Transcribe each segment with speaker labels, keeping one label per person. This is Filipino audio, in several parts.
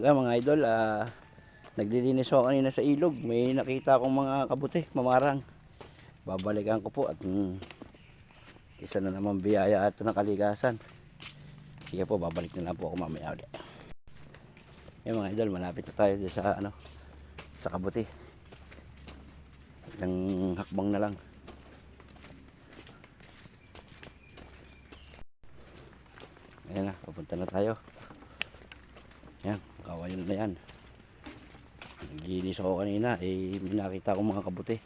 Speaker 1: umaga mga idol. Naglilinis ako kanina sa ilog. May nakita akong mga kabuti, mamarang. Babalikan ko po at isa na naman biyaya at ng kalikasan. Sige po, babalik na lang po ako mamaya ulit. Mga idol, malapit na tayo sa sa kabuti. Ilang hakbang na lang. Ayan na, papunta na tayo. Yan, kawayan na yan. Naglinis ako kanina, may nakita akong mga kabuti.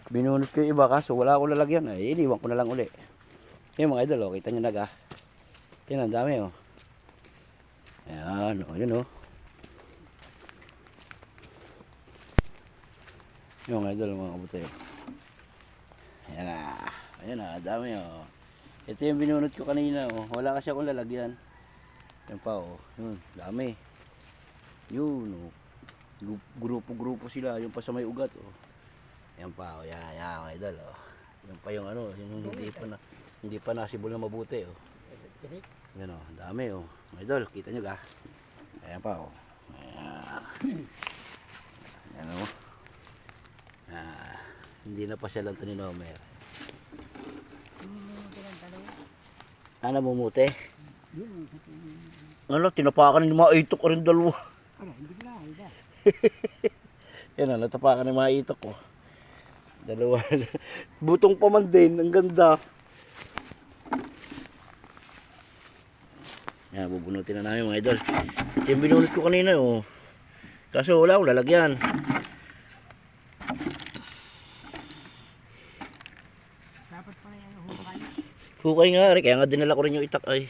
Speaker 1: Binunot ko yung iba kaso wala akong lalagyan. Iniwan ko na lang uli. Yan mga idol, kita nyo naga. Yan, ang dami oh. Ayan, yun oh. Yung mga idol, mga kabuti. Ayan na. Ayan na, dami oh. Ito yung binunot ko kanina oh. Wala kasi akong lalagyan. Yan pa oh. Yun, dami. Yun oh. Grupo-grupo sila. Yung pa sa may ugat oh. Yan pa oh. Yan, mga idol oh. Yan pa yung yung hindi pa nasibol na mabuti oh. Yan oh, dami oh. Mga idol, kita nyo ka. Ayan pa oh. Ayan. Yan oh. Hindi na pa siya lang ito ni Nomer. Ano mumute? Ano, tinapakan ng mga itok ko rin dalawa.
Speaker 2: Hindi na, hindi.
Speaker 1: Yan o, natapakan ng mga itok ko. Dalawa. Butong pa man din, ang ganda. Yan, bubunutin na namin mga idol. Ito yung binunot ko kanina oh. Kaso wala akong lalagyan.
Speaker 2: Dapat pa na yung hukay.
Speaker 1: Hukay nga rin, kaya nga dinala ko rin yung itak ay.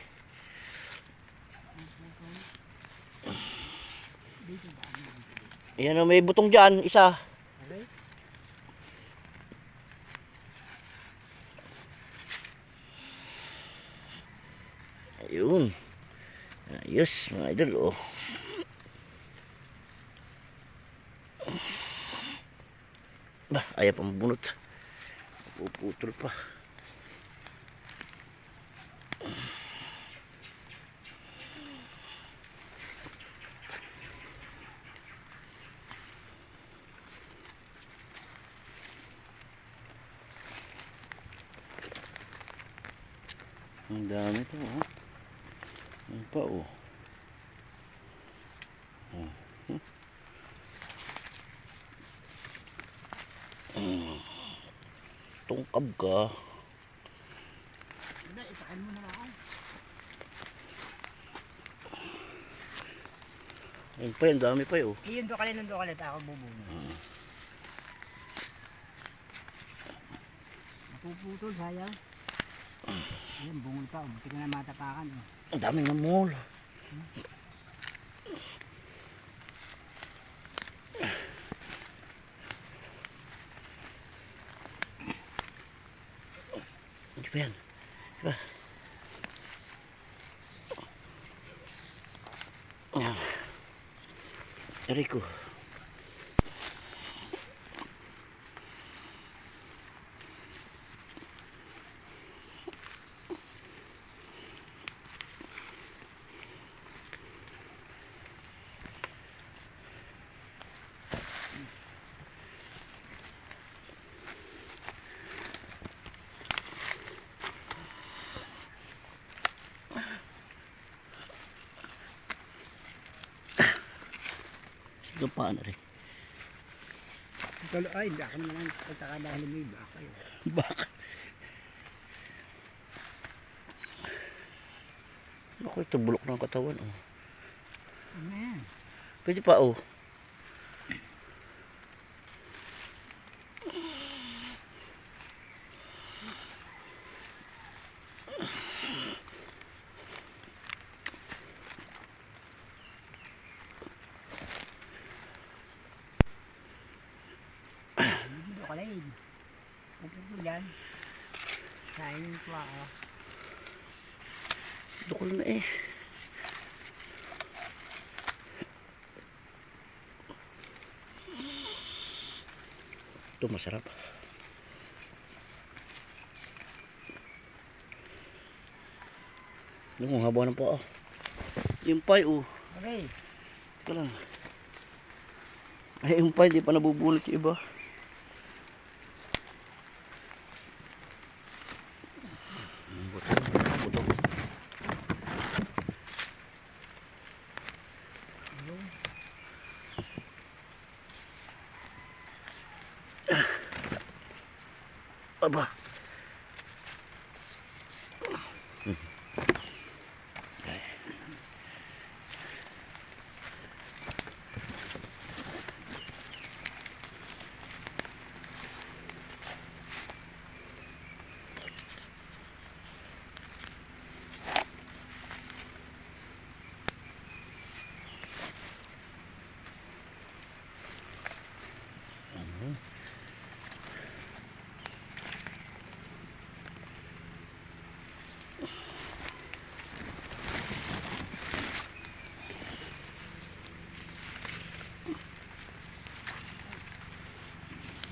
Speaker 1: Ayan o, may butong dyan, isa. Ayun. Ayos, mga idol oh. Bah, ayaw pa mabunot. Puputol pa. Ang dami ito oh. Ang pa oh. Tungkab ka.
Speaker 2: Hindi, isakan mo na lang.
Speaker 1: Ayun pa yun, dami pa yun.
Speaker 2: Iyon do kalit ako bubuno. Napuputol, sayang. Ayan, bungol pa. Buti ka na matapakan.
Speaker 1: Ang dami ng mall. Hindi pa yan. Diba? Ayan. Aray ko. Ito pa na rin.
Speaker 2: Ay, hindi ako naman pagkakadahil mo yung baka yun.
Speaker 1: Bakit? Ako ito bulok ng katawan oh.
Speaker 2: Ano yan?
Speaker 1: Pwede pa oh.
Speaker 2: Kalay. Pagkakito dyan. Kain yung tuwa ko.
Speaker 1: Dukol na eh. Ito masarap. Yung haba ng paa. Yung pay oh.
Speaker 2: Okay.
Speaker 1: ka lang. Ay, yung pa, hindi pa nabubulot yung iba. Buto. Aba.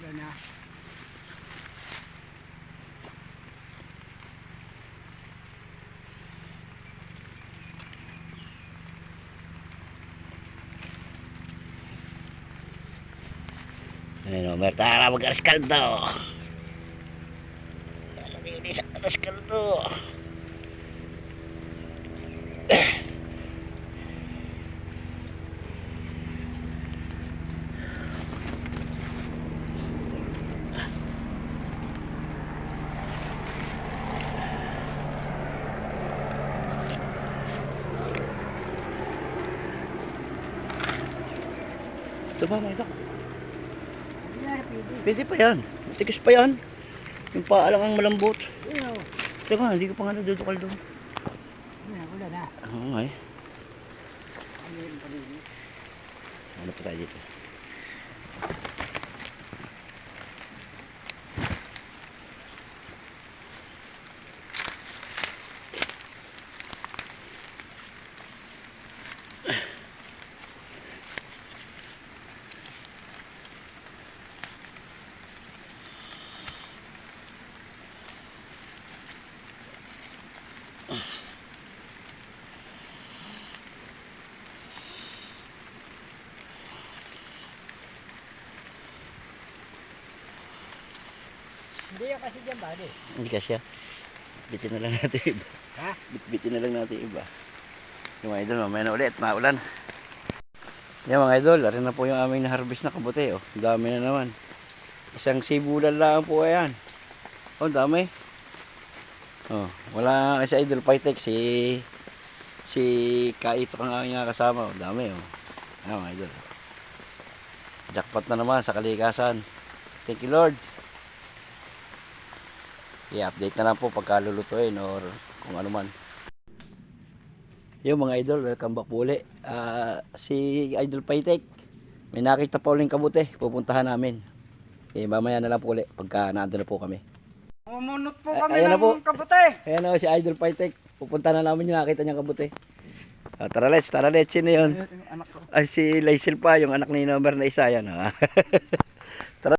Speaker 2: Yan na.
Speaker 1: Ayun o, Mertara, mag-ariskaldo. Lalagay yun sa ariskaldo. Ito ba, mga ito?
Speaker 2: Hindi na pwede.
Speaker 1: Pwede pa yan. Matigas pa yan. Yung paa lang ang malambot.
Speaker 2: Ew.
Speaker 1: Teka, hindi ko pa nga nadudukal doon.
Speaker 2: Wala na.
Speaker 1: Oo nga eh.
Speaker 2: Ayun pa rin.
Speaker 1: Ano pa tayo dito?
Speaker 2: Hindi yung kasi dyan ba?
Speaker 1: Hindi kasya. Bitin na lang natin iba.
Speaker 2: Ha?
Speaker 1: Bitbitin na lang natin iba. Yung mga idol, mamaya na ulit. Maulan. Yan mga idol, arin na po yung aming na-harvest na kabuti. Oh. Dami na naman. Isang sibulan lang po yan. Oh, dami. Oh, wala kasi idol Pytek si Kaito ang aking kasama. Oh, dami oh. Ayan mga idol. Jackpot na naman sa kalikasan. Thank you Lord. I-update na lang po pagka lulutuin or kung ano man. Yung mga idol, welcome back po ulit. Si Idol Pytek, may nakita pa uling kabuti. Pupuntahan namin. Mamaya na lang po ulit pagka nandun na po kami.
Speaker 2: Umunot po
Speaker 1: Ayan na po.
Speaker 2: kabuti.
Speaker 1: Ayan o si Idol Pytek. Pupunta na namin yung nakita niyang kabuti. Tara let's. Sino yun?
Speaker 2: Anak ko.
Speaker 1: Ay si Lysel pa, yung anak ni number na isa. Yan.